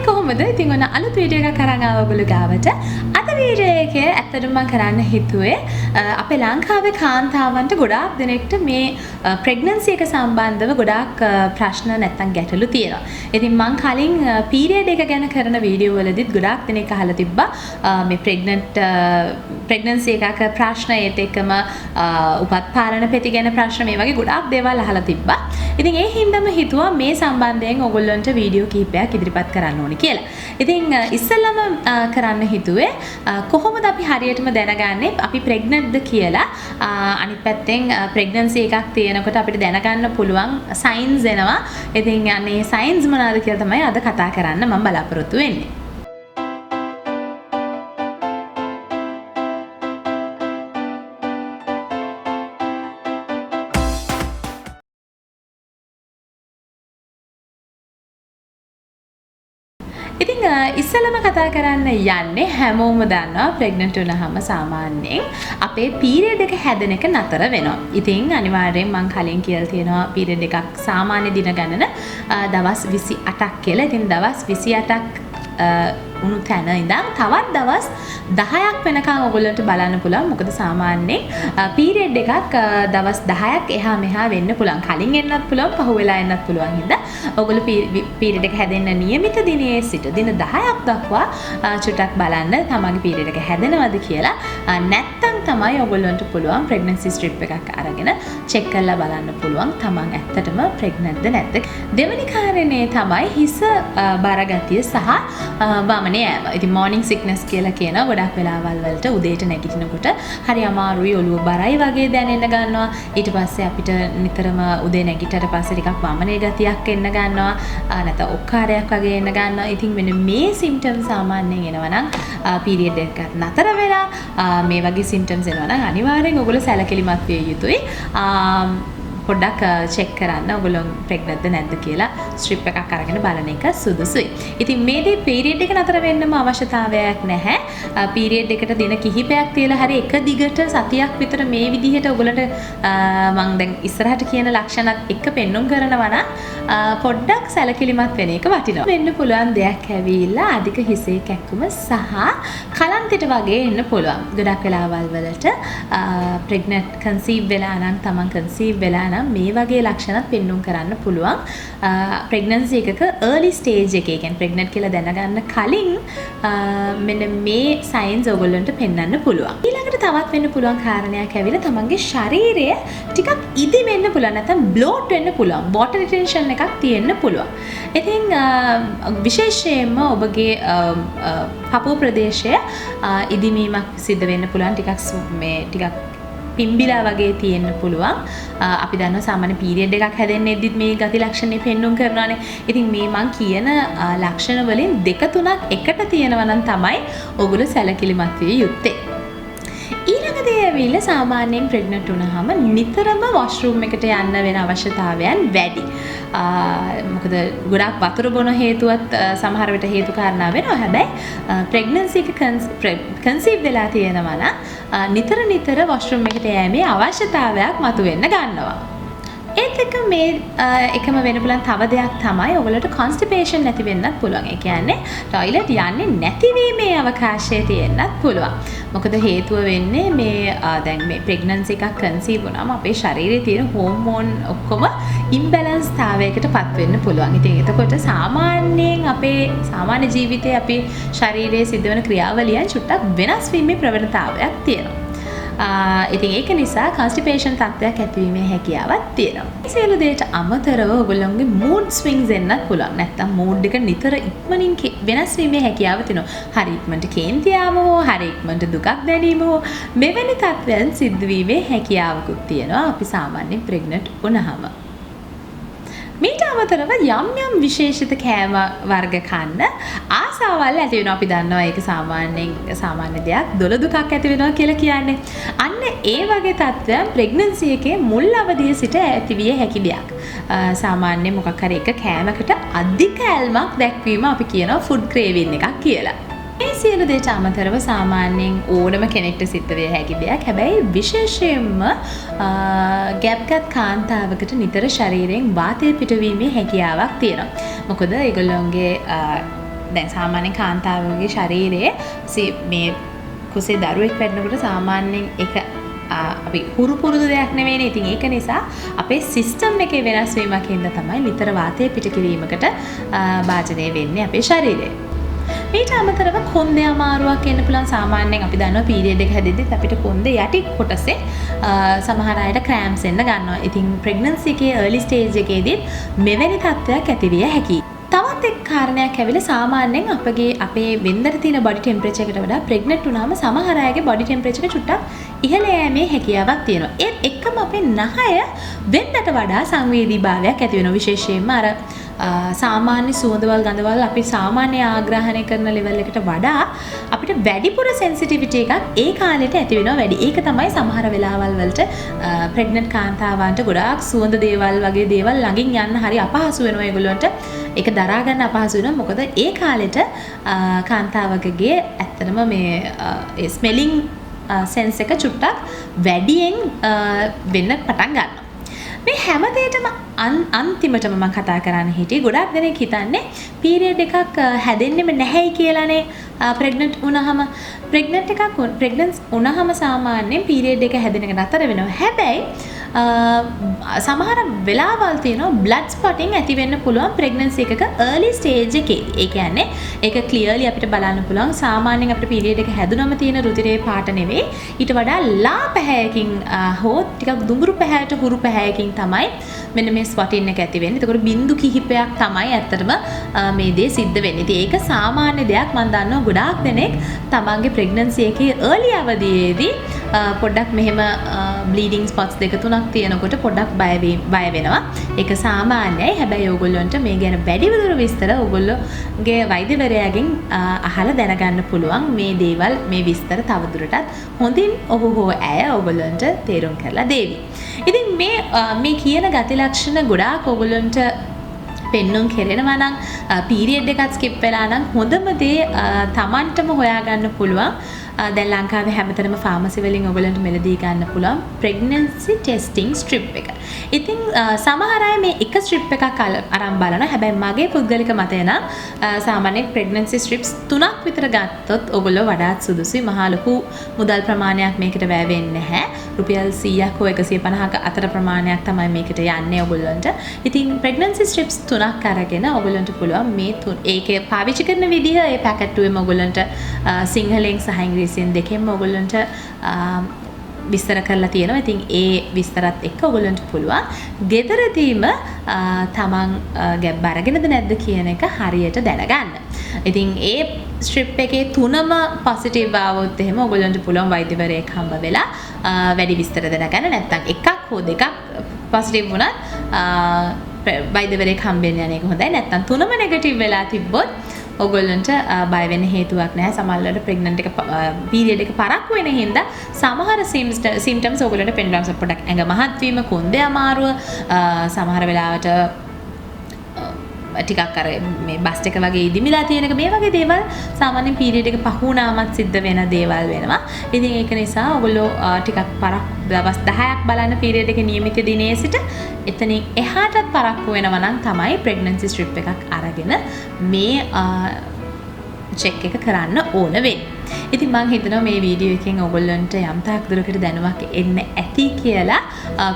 කොහොමද? ඉතින් ඔන්න අලුත් වීඩියෝ එකක් අරන් ආවා ඔයගොල්ලෝ ගාවට. අද වීඩියෝ එකේ ඇත්තටම මම කරන්න හිතුවේ අපේ ලංකාවේ කාන්තාවන්ට ගොඩාක් දෙනෙක්ට මේ ප්‍රෙග්නන්සි එක සම්බන්ධව ගොඩාක් ප්‍රශ්න නැත්තම් ගැටලු තියෙනවා. ඉතින් මම කලින් පීරියඩ් එක ගැන කරන වීඩියෝ වලදීත් ගොඩාක් දෙනෙක් අහලා තිබ්බා මේ ප්‍රෙග්නන්සි එකක ප්‍රශ්න ඒත් එක්කම උපත් පාලන පෙති ගැන ප්‍රශ්න මේ වගේ ගොඩාක් දේවල් අහලා තිබ්බා. ඉතින් ඒ හින්දාම හිතුවා මේ සම්බන්ධයෙන් ඔයගොල්ලන්ට වීඩියෝ කිහිපයක් ඉදිරිපත් කරන්න ඕනේ කියලා. ඉතින් ඉස්සෙල්ලාම කරන්න හිතුවේ කොහොමද අපි හරියටම දැනගන්නේ අපි ප්‍රෙග්නන්ට්ද කියලා. අනිත් පැත්තෙන් ප්‍රෙග්නන්සි එකක් තියෙනකොට අපිට දැනගන්න පුළුවන් සයින්ස් එනවා. ඉතින් අනේ සයින්ස් මොනවාද කියලා තමයි අද කතා කරන්න මම බලාපොරොත්තු වෙන්නේ. ඉතින් ඉස්සෙල්ලාම කතා කරන්න යන්නේ හැමෝම දන්නවා ප්‍රෙග්නන්ට් වුණාම සාමාන්‍යයෙන් අපේ පීරියඩ් එක හැදෙන එක නතර වෙනවා. ඉතින් අනිවාර්යෙන් මම කලින් කියලා තියෙනවා පීරියඩ් එකක් සාමාන්‍ය දින ගණන දවස් 28ක් කියලා. ඉතින් දවස් 28ක් උණු තැන ඉඳන් තවත් දවස් 10ක් වෙනකන් ඔයගොල්ලන්ට බලන්න පුළුවන්. මොකද සාමාන්‍යයෙන් පීරියඩ් එකක් දවස් 10ක් එහා මෙහා වෙන්න පුළුවන්. කලින් එන්නත් පුළුවන්, පහුවෙලා එන්නත් පුළුවන්. හින්දා ඔයගොල්ලෝ පීරියඩ් එක හැදෙන්න නියමිත දිනයේ සිට දින 10ක් දක්වා චුට්ටක් බලන්න තමන්ගේ පීරියඩ් එක හැදෙනවද කියලා. නැත්තම් තමයි ඔයගොල්ලන්ට පුළුවන් ප්‍රෙග්නන්සි ස්ට්‍රිප් එකක් අරගෙන චෙක් කරලා බලන්න පුළුවන් තමන් ඇත්තටම ප්‍රෙග්නන්ට්ද නැද්ද. දෙවෙනි කාරණේ තමයි හිස බරගතිය සහ වමනේ යෑම. ඉතින් මෝර්නිං සික්නස් කියලා කියනවා. ගොඩක් වෙලාවල් වලට උදේට නැගිටිනකොට හරි අමාරුයි, ඔළුව බරයි වගේ දැනෙන්න ගන්නවා. ඊට පස්සේ අපිට නිතරම උදේ නැගිටට පස්සේ ටිකක් වමනේ ගතියක් එන්න ගන්නවා. නැත්නම් ඔක්කාරයක් වගේ එන්න ගන්නවා. ඉතින් මෙන්න මේ සිම්ප්ටම්ස් සාමාන්‍යයෙන් එනවා නම් පීරියඩ් එක නතර වෙලා මේ වගේ සිම්ප්ටම්ස් එනවා නම් අනිවාර්යෙන් ඔයගොල්ලෝ සැලකිලිමත් විය යුතුයි. පොඩ්ඩක් චෙක් කරන්න ඔයගොල්ලෝ ප්‍රෙග්නන්ට්ද නැද්ද කියලා ස්ට්‍රිප් එකක් අරගෙන බලන එක සුදුසුයි. ඉතින් මේ දේ පීරියඩ් එක නතර වෙන්නම අවශ්‍යතාවයක් නැහැ. පීරියඩ් එකට දින කිහිපයක් තියලා හරි එක දිගට සතියක් විතර මේ විදිහට ඔයගොල්ලන්ට මම දැන් ඉස්සරහට කියන ලක්ෂණත් එක්ක පෙන්눔 කරනවා නම් පොඩ්ඩක් සැලකිලිමත් වෙන එක වටිනවා. වෙන්න පුළුවන් දෙයක් ඇවිල්ලා අධික හිසේ කැක්කුම සහ කලන්තෙට වගේ එන්න පුළුවන්. ගොඩක් වෙලාවල් වලට ප්‍රෙග්නන්ට් කන්සීව් වෙලා නම් තමන් කන්සීව් වෙලා මේ වගේ ලක්ෂණත් පෙන්눔 කරන්න පුළුවන්. ප්‍රෙග්නන්සි එකක early stage එකේ කියන්නේ ප්‍රෙග්නන්ට් කියලා දැනගන්න කලින් මෙන්න මේ සයින්ස් ඔයගොල්ලන්ට පෙන්වන්න පුළුවන්. ඊළඟට තවත් වෙන්න පුළුවන් කාරණයක් ඇවිල්ලා තමන්ගේ ශරීරය ටිකක් ඉදි වෙන්න පුළුවන්. නැත්නම් බ්ලෝට් වෙන්න පුළුවන්. water retention එකක් තියෙන්න පුළුවන්. ඉතින් විශේෂයෙන්ම ඔබගේ පපුව ප්‍රදේශය ඉදිමීමක් සිද්ධ වෙන්න පුළුවන්. ටිකක් පිම්බිලා වගේ තියෙන්න පුළුවන්. අපි දන්නවා සාමාන්‍ය පීරියඩ් එකක් හැදෙන්නේද්දිත් මේ ගති ලක්ෂණ පෙන්눔 කරනවානේ. ඉතින් මේ මං කියන ලක්ෂණ වලින් දෙක තුනක් එකට තියෙනවා නම් තමයි ඔයගොල්ලෝ සැලකිලිමත් විය යුත්තේ. ඊළඟ දේ ඇවිල්ලා සාමාන්‍යයෙන් ප්‍රෙග්නන්ට් වුණාම නිතරම වොෂ්රූම් එකට යන්න වෙන අවශ්‍යතාවයන් වැඩි. මොකද ගොඩක් වතුර බොන හේතුවත් සමහර විට හේතු කාරණා වෙනවා. හැබැයි ප්‍රෙග්නන්සි එක කන්සීව් වෙලා තියෙනවා නම් නිතර වොෂ්රූම් එකට යෑමේ අවශ්‍යතාවයක් මතුවෙන්න ගන්නවා. ඒත් එක්ක මේ එකම වෙන්න පුළුවන් තව දෙයක් තමයි ඔයගොල්ලන්ට කොන්ස්ටිපේෂන් නැති වෙන්නත් පුළුවන්. ඒ කියන්නේ টয়ලට් යන්නේ නැතිවීමේ අවකාශය තියෙන්නත් පුළුවන්. මොකද හේතුව වෙන්නේ මේ දැන් මේ ප්‍රෙග්නන්සි එකක් කන්සීව් වුණාම අපේ ශරීරයේ තියෙන හෝමෝන් ඔක්කොම ඉම්බැලන්ස් තාවයකට පත් වෙන්න පුළුවන්. ඉතින් එතකොට සාමාන්‍යයෙන් අපේ සාමාන්‍ය ජීවිතයේ අපේ ශරීරයේ සිදුවන ක්‍රියාවලියන් චුට්ටක් වෙනස් වීමේ ප්‍රවණතාවයක් තියෙනවා. ඉතින් ඒක නිසා constipation තත්ත්වයක් ඇතිවීමේ හැකියාවක් තියෙනවා. මේ සියලු දේට අමතරව ඔයගොල්ලෝගේ mood swings එන්නත් පුළුවන්. නැත්තම් mood එක නිතර ඉක්මනින් වෙනස් වීමේ හැකියාව තියෙනවා. හරි ඉක්මනට කේන්ති යාම හෝ හරි ඉක්මනට දුකක් දැනීම හෝ මෙවැනි තත්ත්වයන් සිද්ධ වීමේ හැකියාවකුත් තියෙනවා අපි සාමාන්‍යයෙන් ප්‍රෙග්නන්ට් වුණාම. මීට අමතරව යම් විශේෂිත කෑම වර්ග කන්න ආසාවල් ඇති වෙනවා. අපි දන්නවා ඒක සාමාන්‍ය දෙයක්. දොළ දුකක් ඇති වෙනවා කියලා කියන්නේ. අන්න ඒ වගේ තත්ත්වයන් ප්‍රෙග්නන්සි එකේ මුල් අවධියේ සිට ඇතිවිය හැකි දෙයක්. සාමාන්‍යයෙන් මොකක් හරි එක කෑමකට අධික ඇල්මක් දැක්වීම අපි කියනවා ෆුඩ් ක්‍රේවින් එකක් කියලා. මේ සියලු දේට අමතරව සාමාන්‍යයෙන් ඕනම කෙනෙක්ට සිද්ධ වෙය හැකි දෙයක්. හැබැයි විශේෂයෙන්ම ගැප්ගත් කාන්තාවකට නිතර ශරීරයෙන් වාතය පිටවීමේ හැකියාවක් තියෙනවා. මොකද ඒගොල්ලෝගේ දැන් සාමාන්‍යයෙන් කාන්තාවගේ ශරීරයේ මේ කුසේ දරුවෙක් වැඩනකොට සාමාන්‍යයෙන් ඒක අපි හුරු පුරුදු දෙයක් නෙවෙයිනේ. ඉතින් ඒක නිසා අපේ සිස්ටම් එකේ වෙනස් වීමක් හින්දා තමයි නිතර වාතය පිට කිරීමකට භාජනය වෙන්නේ අපේ ශරීරය. ඊට අමතරව කොන්දේ අමාරුවක් එන්න පුළුවන්. සාමාන්‍යයෙන් අපි දන්නවා පීරියඩ් එක හැදෙද්දිත් අපිට කොන්දේ යටි කොටසේ සමහර අයට ක්‍රෑම්ප්ස් එන්න ගන්නවා. ඉතින් ප්‍රෙග්නන්සි එකේ early stage එකේදී මෙවැනි තත්ත්වයක් ඇති විය හැකියි. තවත් එක් කාරණයක් ඇවිල්ලා සාමාන්‍යයෙන් අපේ වෙන්දට තියෙන බොඩි ටෙම්පරේචර් එකට වඩා ප්‍රෙග්නන්ට් වුණාම සමහර අයගේ බොඩි ටෙම්පරේචර් එක චුට්ටක් ඉහළ යෑමේ හැකියාවක් තියෙනවා. ඒත් එක්කම අපේ නහය වෙන්දට වඩා සංවේදීභාවයක් ඇති වෙනවා. විශේෂයෙන්ම අර සාමාන්‍ය සුවඳවල් ගඳවල් අපි සාමාන්‍ය ආග්‍රහණය කරන ලෙවල් එකට වඩා අපිට වැඩිපුර සෙන්සිටිවිටි එකක් ඒ කාලෙට ඇති වෙනවා වැඩි. ඒක තමයි සමහර වෙලාවල් වලට ප්‍රෙග්නන්ට් කාන්තාවන්ට ගොඩාක් සුවඳ දේවල් වගේ දේවල් ළඟින් යන්න හරි අපහසු වෙනවා ඒගොල්ලන්ට. ඒක දරා ගන්න අපහසු වෙනවා. මොකද ඒ කාලෙට කාන්තාවකගේ ඇත්තටම මේ ස්මෙලිං සෙන්ස් එක චුට්ටක් වැඩියෙන් වෙන්න පටන් ගන්නවා. මේ හැම දෙයකම අන්තිමටම මම කතා කරන්න හිටියේ ගොඩක් දෙනෙක් හිතන්නේ පීරියඩ් එකක් හැදෙන්නෙම නැහැයි කියලානේ ප්‍රෙග්නන්ට් වුණාම. ප්‍රෙග්නන්ට් වුණාම සාමාන්‍යයෙන් පීරියඩ් එක හැදෙන එක නතර වෙනවා. හැබැයි සමහර වෙලාවල් තියෙනවා බ්ලඩ් ස්පොටින් ඇති වෙන්න පුළුවන් ප්‍රෙග්නන්සි එකක early stage එකේ. ඒ කියන්නේ ඒක ක්ලියර්ලි අපිට බලන්න පුළුවන්. සාමාන්‍යයෙන් අපිට පීරියඩ් එක හැදුනම තියෙන රුධිරයේ පාට නෙවෙයි. ඊට වඩා ලා පැහැයකින් හෝ ටිකක් දුඹුරු පැහැයට හුරු පැහැයකින් තමයි මෙන්න මේ ස්පොටින් එක ඇති වෙන්නේ. ඒකට බින්දු කිහිපයක් තමයි ඇත්තටම මේ දේ සිද්ධ වෙන්නේ. ඉතින් ඒක සාමාන්‍ය දෙයක්. මම දන්නවා ගොඩාක් දෙනෙක් තමන්ගේ ප්‍රෙග්නන්සි එකේ early අවදියේදී පොඩ්ඩක් මෙහෙම bleeding spots දෙක තුනක් තියෙනකොට පොඩ්ඩක් බය වෙනවා. ඒක සාමාන්‍යයි. හැබැයි ඕගොල්ලන්ට මේ ගැන වැඩිදුර විස්තර ඕගොල්ලෝගේ වෛද්‍යවරයාගෙන් අහලා දැනගන්න පුළුවන්. මේ දේවල් මේ විස්තර තවදුරටත් හොඳින් ඔහු හෝ ඇය ඕගොල්ලන්ට තේරුම් කරලා දෙවි. ඉතින් මේ කියන ගති ලක්ෂණ ගොඩාක් ඕගොල්ලන්ට පෙන්නුම් කෙරෙනවා නම් පීරියඩ් එකත් ස්කිප් වෙලා නම් හොඳම දේ තමන්ටම හොයාගන්න පුළුවන්. දැන් ලංකාවේ හැමතැනම ෆාමසි වලින් ඔයගලන්ට මෙලදී ගන්න පුළුවන් ප්‍රෙග්නන්සි ටෙස්ටිං ස්ට්‍රිප් එක. ඉතින් සමහර අය මේ එක ස්ට්‍රිප් එකක් අරන් බලනවා. හැබැයි මගේ පුද්ගලික මතය නම් සාමාන්‍යයෙන් ප්‍රෙග්නන්සි ස්ට්‍රිප්ස් 3ක් විතර ගත්තොත් ඔයගොල්ලෝ වඩාත් සුදුසුයි. මහා ලොකු මුදල් ප්‍රමාණයක් මේකට වැය වෙන්නේ නැහැ. රුපියල් 100ක් හෝ 150ක අතර ප්‍රමාණයක් තමයි මේකට යන්නේ ඔයගොල්ලන්ට. ඉතින් ප්‍රෙග්නන්සි ස්ට්‍රිප්ස් 3ක් අරගෙන ඔයගොල්ලන්ට පුළුවන් මේ ඒකේ පාවිච්චි කරන විදිහ ඒ පැකට් එකෙම ඔයගොල්ලන්ට සිංහලෙන් සහ ඉංග්‍රීසියෙන් දෙකෙන්ම ඔයගොල්ලන්ට විස්තර කරලා තියෙනවා. ඉතින් ඒ විස්තරත් එක්ක ඔයගොල්ලන්ට පුළුවන් ගෙදරදීම තමන් ගැබ් අරගෙනද නැද්ද කියන එක හරියට දැනගන්න. ඉතින් ඒ ස්ට්‍රිප් එකේ 3ම පොසිටිව් ආවොත් එහෙම ඔයගොල්ලන්ට පුළුවන් වෛද්‍යවරයෙක් හම්බ වෙලා වැඩි විස්තර දැනගන්න. නැත්නම් එකක් හෝ දෙකක් පොසිටිව් වුණත් වෛද්‍යවරයෙක් හම්බෙන්න යන එක හොඳයි. නැත්නම් 3ම නෙගටිව් වෙලා තිබ්බොත් ඔයගොල්ලන්ට බය වෙන්න හේතුවක් නැහැ. සමහරවිට ප්‍රෙග්නන්ට් එක පීරියඩ් එක පරක්කු වෙන හින්දා සමහර සිම්ප්ටම්ස් ඔයගොල්ලන්ට පෙන්වන්න පොඩ්ඩක් ඇඟ මහත් වීම, කොන්දේ අමාරුව, සමහර වෙලාවට ටිකක් අර මේ බස් එක වගේ ඉදිමිලා තියෙන එක, මේ වගේ දේවල් සාමාන්‍යයෙන් පීරියඩ් එක පහ වුණාමත් සිද්ධ වෙන දේවල් වෙනවා. ඉතින් ඒක නිසා ඔයගොල්ලෝ ටිකක් දවස් 10ක් බලන්න පීරියඩ් එක නියමිත දිනේ සිට එතනින් එහාටත් පරක්කු වෙනවා නම් තමයි ප්‍රෙග්නන්සි ස්ට්‍රිප් එකක් අරගෙන මේ චෙක් එක කරන්න ඕන වෙන්නේ. ඉතින් මම හිතනවා මේ වීඩියෝ එකෙන් ඔයගොල්ලන්ට යම් තාක් දුරකට දැනුමක් එන්න ඇති කියලා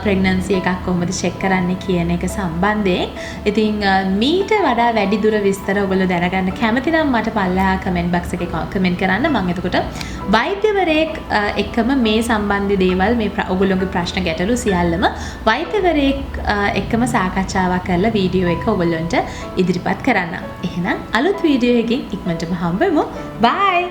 ප්‍රෙග්නන්සි එකක් කොහොමද චෙක් කරන්නේ කියන එක සම්බන්ධයෙන්. ඉතින් මීට වඩා වැඩි දුර විස්තර ඔයගොල්ලෝ දැනගන්න කැමති නම් මට පල්ලෙහා කමෙන්ට් බොක්ස් එකේ කමෙන්ට් කරන්න. මම එතකොට වෛද්‍යවරයෙක් එක්කම මේ සම්බන්ධ දේවල් මේ ඔයගොල්ලෝගේ ප්‍රශ්න ගැටලු සියල්ලම වෛද්‍යවරයෙක් එක්කම සාකච්ඡාවක් කරලා වීඩියෝ එක ඔයගොල්ලන්ට ඉදිරිපත් කරන්න. එහෙනම් අලුත් වීඩියෝ එකකින් ඉක්මනටම හම්බෙමු. බයි.